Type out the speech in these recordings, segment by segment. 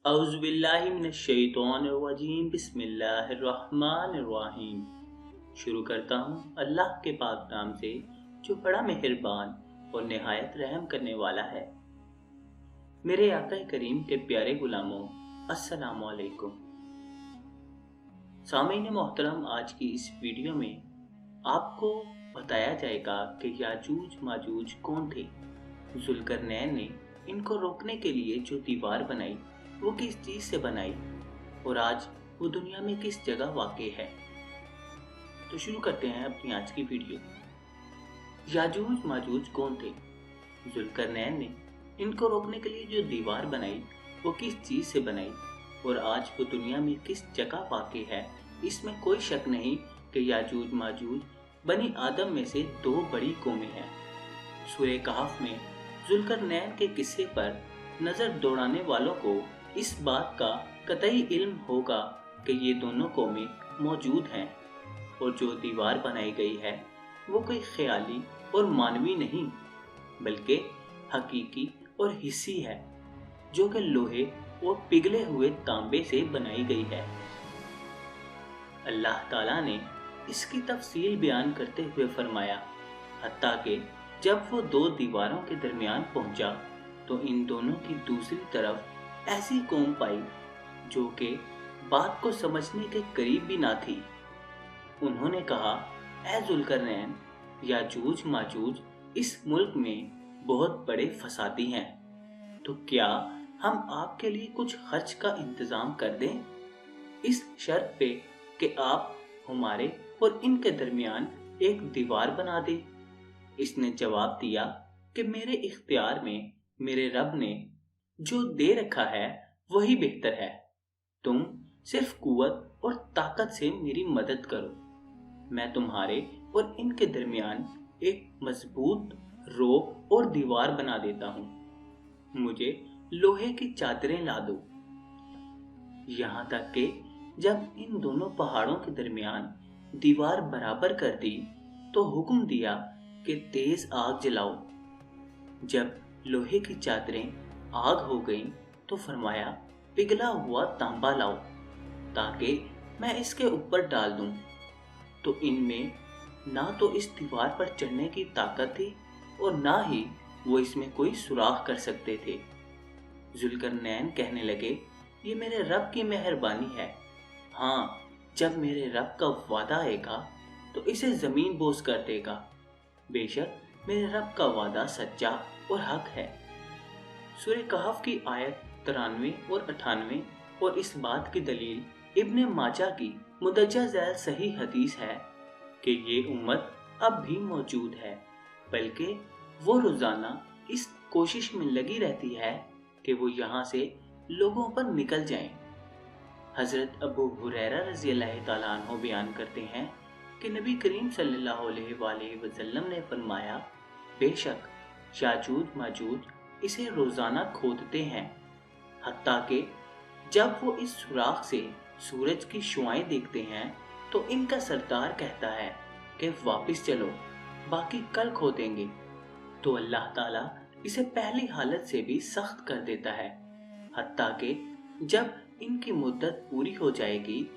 औज़ु बिल्लाहि मिनश्शैतानिर्रजीम बिस्मिल्लाहिर्रहमानिर्रहीम। शुरू करता हूँ अल्लाह के पाक नाम से जो बड़ा मेहरबान और निहायत रहम करने वाला है। मेरे आका करीम के प्यारे गुलामों, अस्सलामु अलैकुम। सामीन मोहतरम, आज की इस वीडियो में आपको बताया जाएगा कि याजूज माजूज कौन थे। जुल्करनैन ने इनको रोकने के लिए जो दीवार बनाई वो किस चीज से बनाई और आज वो दुनिया में किस जगह वाक़ई है। तो शुरू करते हैं अपनी आज की वीडियो। याजूज माजूज कौन थे? जुल्करनैन ने इनको रोकने के लिए जो दीवार बनाई वो किस चीज से बनाई और आज वो दुनिया में किस जगह वाक़ई है। इसमें कोई शक नहीं कि याजूज माजूज बनी आदम में से दो बड़ी कौमें हैं। सूरह कहफ में जुल्करनैन के किस्से पर नजर दौड़ाने वालों को इस बात का कतई इल्म होगा कि ये दोनों कौमें मौजूद हैं और जो दीवार बनाई गई है वो कोई ख्याली और मानवी नहीं बल्कि हकीकी और हिस्सी है, जो कि लोहे और पिघले हुए तांबे से बनाई गई है। अल्लाह ताला ने इसकी तफसील बयान करते हुए फरमाया, हत्ता कि जब वो दो दीवारों के दरमियान पहुंचा तो इन दोनों की दूसरी तरफ ऐसी कौम पाई जो कि बात को समझने के करीब भी ना थी। उन्होंने कहा, ऐ जुल्करनैन, याजूज माजूज इस मुल्क में बहुत बड़े फसादी हैं, तो क्या हम आपके लिए कुछ खर्च का इंतजाम कर दें, इस शर्त पे कि आप हमारे और इनके दरमियान एक दीवार बना दें। इसने जवाब दिया कि मेरे इख्तियार में मेरे रब ने जो दे रखा है वही बेहतर है। तुम सिर्फ कुव्वत और ताकत से मेरी मदद करो। मैं तुम्हारे और इनके दरमियान एक मजबूत रोप और दीवार बना देता हूँ। मुझे लोहे की चादरें ला दो। यहाँ तक कि जब इन दोनों पहाड़ों के दरमियान दीवार बराबर कर दी तो हुक्म दिया कि तेज आग जलाओ। जब लोहे की चादरें आग हो गईं तो फरमाया, पिघला हुआ तांबा लाओ ताकि मैं इसके ऊपर डाल दूं। तो इनमें ना तो इस दीवार पर चढ़ने की ताकत थी और ना ही वो इसमें कोई सुराख कर सकते थे। जुल्करनैन कहने लगे, ये मेरे रब की मेहरबानी है। हाँ, जब मेरे रब का वादा आएगा तो इसे जमीन बोस कर देगा। बेशक मेरे रब का वादा सच्चा और हक है। सूरह कहफ की आयत 93 और 98 और इस बात की दलील इब्ने माजा की मुदज्जा झैल सही हदीस है कि ये उम्मत अब भी मौजूद है, बल्कि वो रोजाना इस कोशिश में लगी रहती है कि वो यहाँ से लोगों पर निकल जाएं। हजरत अबू हुरैरा रज़ी अल्लाह ताला अन्हु बयान करते हैं कि नबी करीम सल्लल्लाहु अलैहि वसल्लम ने फरमाया, बेशक याजूज माजूज इसे रोजाना खोदते हैं, हत्ता कि जब वो इस सुराख से सूरज की शुआएं देखते हैं तो इनका सरदार कहता है कि वापस चलो, बाकी कल खोदेंगे। तो अल्लाह ताला इसे पहली हालत से भी सख्त कर देता है, हत्ता कि जब इनकी मुद्दत पूरी हो जाएगी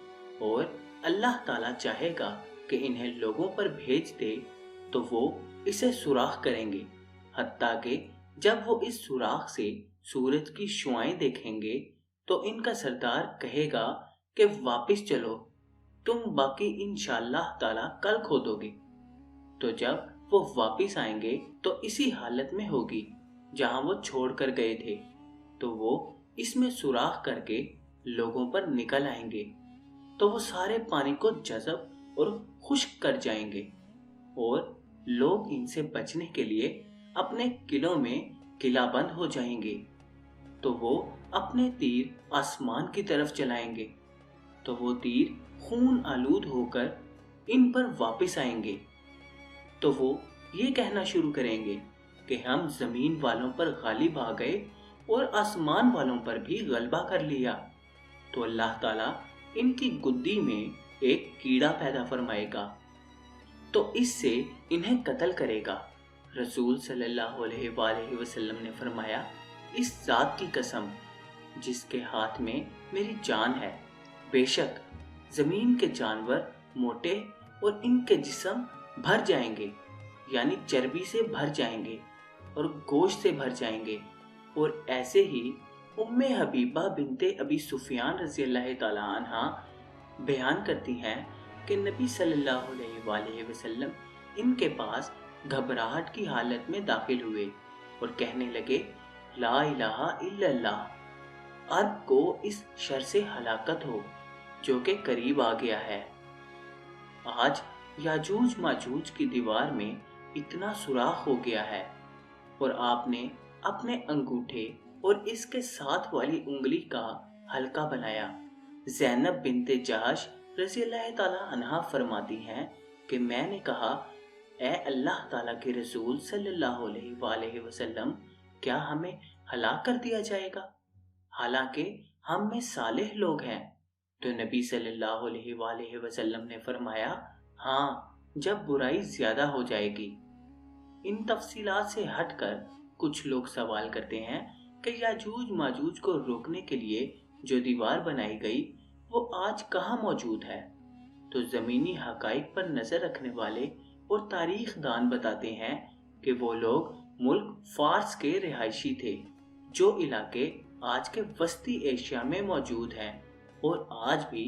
और अल्लाह ताला चाहेगा कि इन्हें लोगों पर भेज दे तो वो इसे सुराख करेंगे, हत्ता कि जब वो इस सुराख से सूरज की शुआएं देखेंगे तो इनका सरदार कहेगा कि वापस चलो, तुम बाकी इंशाअल्लाह ताला कल खोदोगे। तो जब वो वापस आएंगे तो इसी हालत में होगी जहां वो छोड़ कर गए थे, तो वो इसमें सुराख करके लोगों पर निकल आएंगे तो वो सारे पानी को जज़ब और खुश्क कर जाएंगे और लोग इनसे बचने के लिए अपने किलों में किलाबंद हो जाएंगे। तो वो अपने तीर आसमान की तरफ चलाएंगे तो वो तीर खून आलूद होकर इन पर वापस आएंगे। तो वो ये कहना शुरू करेंगे कि हम जमीन वालों पर गालिब आ गए और आसमान वालों पर भी गलबा कर लिया। तो अल्लाह ताला इनकी गुद्दी में एक कीड़ा पैदा फरमाएगा तो इससे इन्हें कत्ल करेगा। रसूल सल्लल्लाहु अलैहि वसल्लम ने फरमाया, इस जात की कसम जिसके हाथ में मेरी जान है। बेशक जमीन के जानवर मोटे और इनके जिस्म भर जाएंगे, यानी चर्बी से भर जाएंगे और गोश्त से भर जाएंगे। और ऐसे ही उम्मे हबीबा बिनते अबी सुफियान रज़ी अल्लाह ताला अन्हा बयान करती हैं कि नबी सल्लल्लाहु अलैहि वसल्लम इनके पास घबराहट की हालत में दाखिल हुए और कहने लगे, ला इलाहा इल्लल्लाह, अरब को इस शर से हलाकत हो जो कि करीब आ गया है। आज याजूज माजूज की दीवार में इतना सुराख हो गया है और आपने अपने अंगूठे और इसके साथ वाली उंगली का हल्का बनाया। ज़ैनब बिनते जहश रज़ी अल्लाह ताला अन्हा फरमाती हैं कि मैंने कहा, ए अल्लाह ताला के रसूल सल्लल्लाहु अलैहि वसल्लम, क्या हमें हलाक कर दिया जाएगा, हालांकि हम में सालेह लोग हैं? तो नबी सल्लल्लाहु अलैहि वसल्लम ने फरमाया, हाँ, जब बुराई ज्यादा हो जाएगी। इन तफसीलात से हटकर कुछ लोग सवाल करते हैं कि याजूज माजूज को रोकने के लिए जो दीवार बनाई गई वो आज कहाँ मौजूद है। तो जमीनी हकाइक पर नजर रखने वाले और तारीख दान बताते हैं कि वो लोग मुल्क फारस के रिहायशी थे, जो इलाके आज के वस्ती एशिया में मौजूद हैं, और आज भी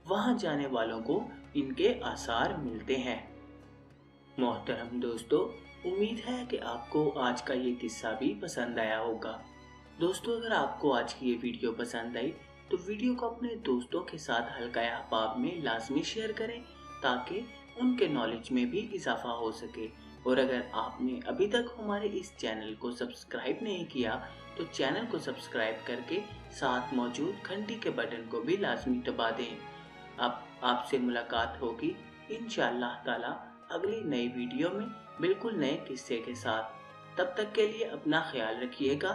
वहां जाने वालों को इनके आसार मिलते हैं। मोहतरम दोस्तों, उम्मीद है कि आपको आज का ये किस्सा भी पसंद आया होगा। दोस्तों, अगर आपको आज की ये वीडियो पसंद आई तो वीडियो को अपने दोस्तों के साथ हल्का अहबाब में लाजमी शेयर करें ताकि उनके नॉलेज में भी इजाफा हो सके। और अगर आपने अभी तक हमारे इस चैनल को सब्सक्राइब नहीं किया तो चैनल को सब्सक्राइब करके साथ मौजूद घंटी के बटन को भी लाजमी दबा दें। अब आपसे मुलाकात होगी इंशाअल्लाह ताला अगली नई वीडियो में बिल्कुल नए किस्से के साथ। तब तक के लिए अपना ख्याल रखिएगा।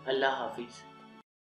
अल्लाह हाफिज।